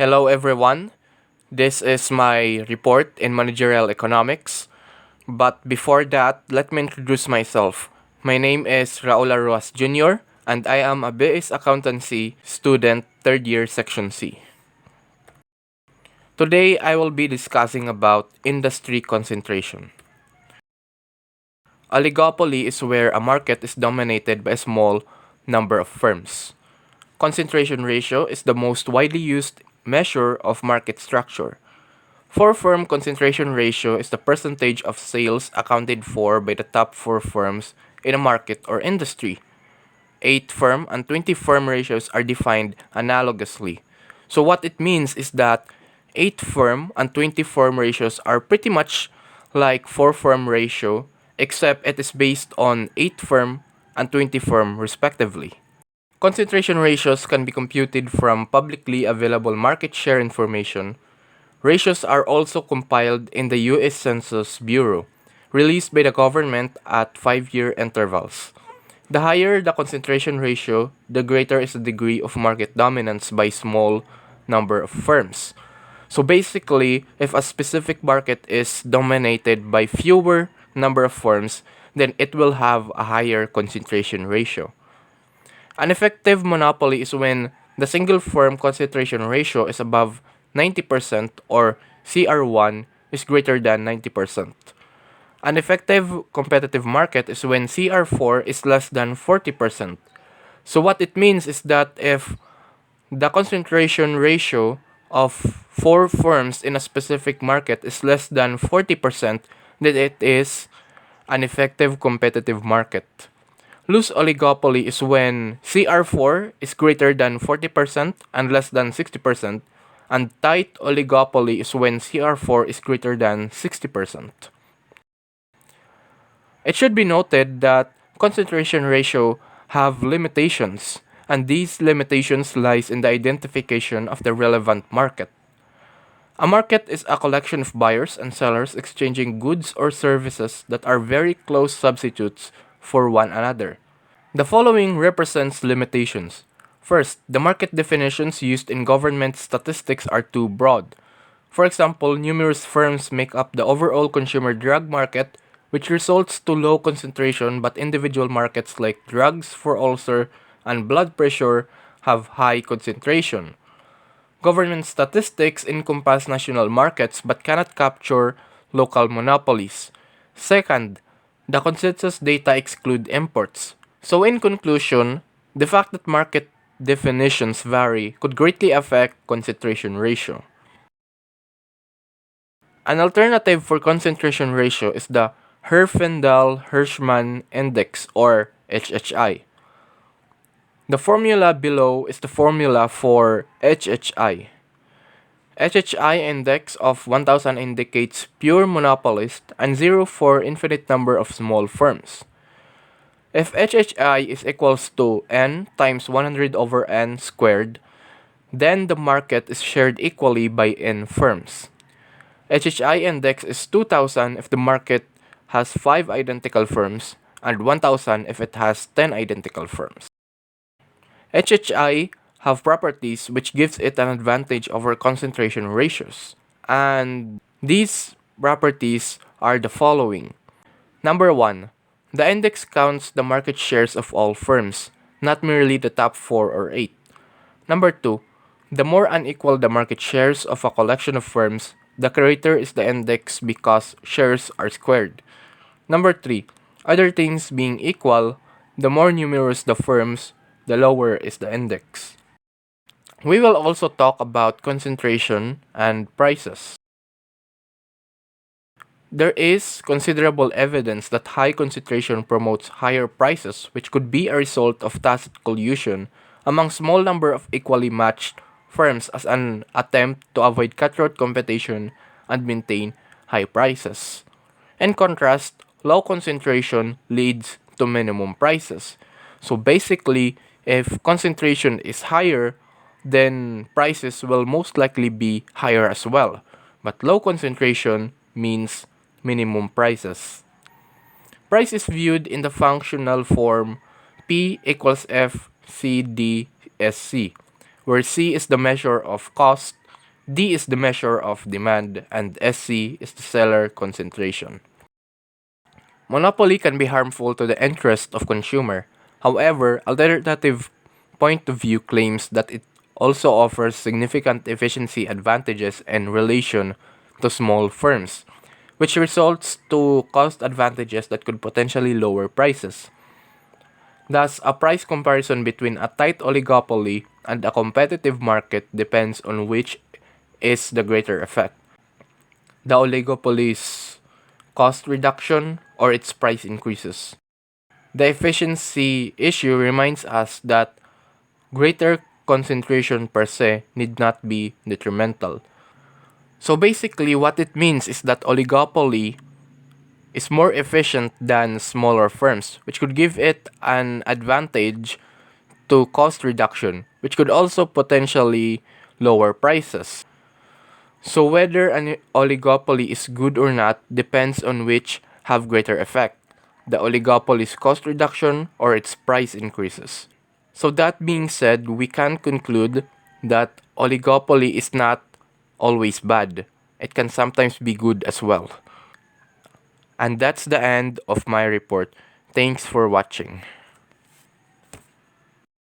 Hello everyone. This is my report in Managerial Economics. But before that, let me introduce myself. My name is Raul Ruas Jr. and I am a BS Accountancy student 3rd year Section C. Today, I will be discussing about industry concentration. Oligopoly is where a market is dominated by a small number of firms. Concentration ratio is the most widely used measure of market structure. Four-firm concentration ratio is the percentage of sales accounted for by the top 4 firms in a market or industry. 8-firm and 20-firm ratios are defined analogously. So what it means is that 8-firm and 20-firm ratios are pretty much like 4-firm ratio, except it is based on 8-firm and 20-firm respectively. Concentration ratios can be computed from publicly available market share information. Ratios are also compiled in the U.S. Census Bureau, released by the government at 5-year intervals. The higher the concentration ratio, the greater is the degree of market dominance by small number of firms. So basically, if a specific market is dominated by fewer number of firms, then it will have a higher concentration ratio. An effective monopoly is when the single firm concentration ratio is above 90% or CR1 is greater than 90%. An effective competitive market is when CR4 is less than 40%. So what it means is that if the concentration ratio of 4 firms in a specific market is less than 40%, then it is an effective competitive market. Loose oligopoly is when CR4 is greater than 40% and less than 60%, and tight oligopoly is when CR4 is greater than 60%. It should be noted that concentration ratio have limitations, and these limitations lies in the identification of the relevant market. A market is a collection of buyers and sellers exchanging goods or services that are very close substitutes for one another. The following represents limitations. First, the market definitions used in government statistics are too broad. For example, numerous firms make up the overall consumer drug market, which results to low concentration, but individual markets like drugs for ulcer and blood pressure have high concentration. Government statistics encompass national markets but cannot capture local monopolies. Second, the consensus data exclude imports. So in conclusion, the fact that market definitions vary could greatly affect concentration ratio. An alternative for concentration ratio is the Herfindahl-Hirschman Index or HHI. The formula below is the formula for HHI. HHI index of 1000 indicates pure monopolist and 0 for infinite number of small firms. If HHI is equals to n times 100 over n squared, then the market is shared equally by n firms. HHI index is 2000 if the market has 5 identical firms and 1000 if it has 10 identical firms. HHI have properties which gives it an advantage over concentration ratios, and these properties are the following. Number 1. The index counts the market shares of all firms, not merely the top 4 or 8. Number 2. The more unequal the market shares of a collection of firms, the greater is the index because shares are squared. Number 3. Other things being equal, the more numerous the firms, the lower is the index. We will also talk about concentration and prices. There is considerable evidence that high concentration promotes higher prices, which could be a result of tacit collusion among small number of equally matched firms as an attempt to avoid cutthroat competition and maintain high prices. In contrast, low concentration leads to minimum prices. So basically, if concentration is higher, then prices will most likely be higher as well. But low concentration means minimum prices. Price is viewed in the functional form P equals F C D S C, where C is the measure of cost, D is the measure of demand, and SC is the seller concentration. Monopoly can be harmful to the interest of consumer. However, alternative point of view claims that it also offers significant efficiency advantages in relation to small firms, which results to cost advantages that could potentially lower prices. Thus, a price comparison between a tight oligopoly and a competitive market depends on which is the greater effect: the oligopoly's cost reduction or its price increases. The efficiency issue reminds us that greater concentration per se need not be detrimental. So basically, what it means is that oligopoly is more efficient than smaller firms, which could give it an advantage to cost reduction, which could also potentially lower prices. So whether an oligopoly is good or not depends on which have greater effect: the oligopoly's cost reduction or its price increases. So that being said, we can conclude that oligopoly is not always bad. It can sometimes be good as well. And that's the end of my report. Thanks for watching.